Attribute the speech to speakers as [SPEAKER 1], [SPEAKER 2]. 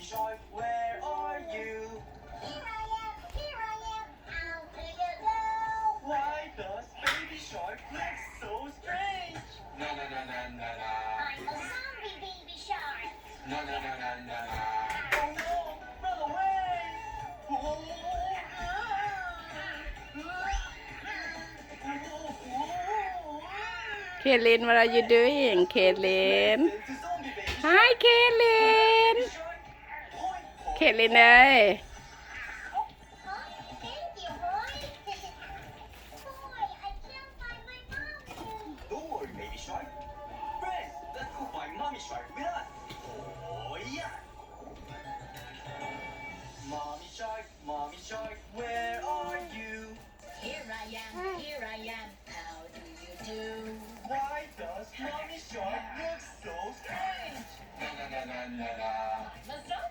[SPEAKER 1] shark, where are you?
[SPEAKER 2] Here I am, how do you do?
[SPEAKER 1] Why does baby shark look so strange? Na na na na na na.
[SPEAKER 2] I'm a zombie baby shark.
[SPEAKER 1] Na na na na na na. Oh no, run away!
[SPEAKER 3] Kaylin, what are you doing, Kaylin? Hi, Kaylin. Kaylin เอ้ย
[SPEAKER 2] Thank you, boy. Boy, I can't find my mom.
[SPEAKER 1] Don't worry, baby shark. Friends, let's go find mommy shark with us. Oh yeah! Mommy shark, where are you?
[SPEAKER 2] Here I am, how do you do?
[SPEAKER 1] Why does mommy shark look so strange? Na na na na na na.
[SPEAKER 2] I'm a zombie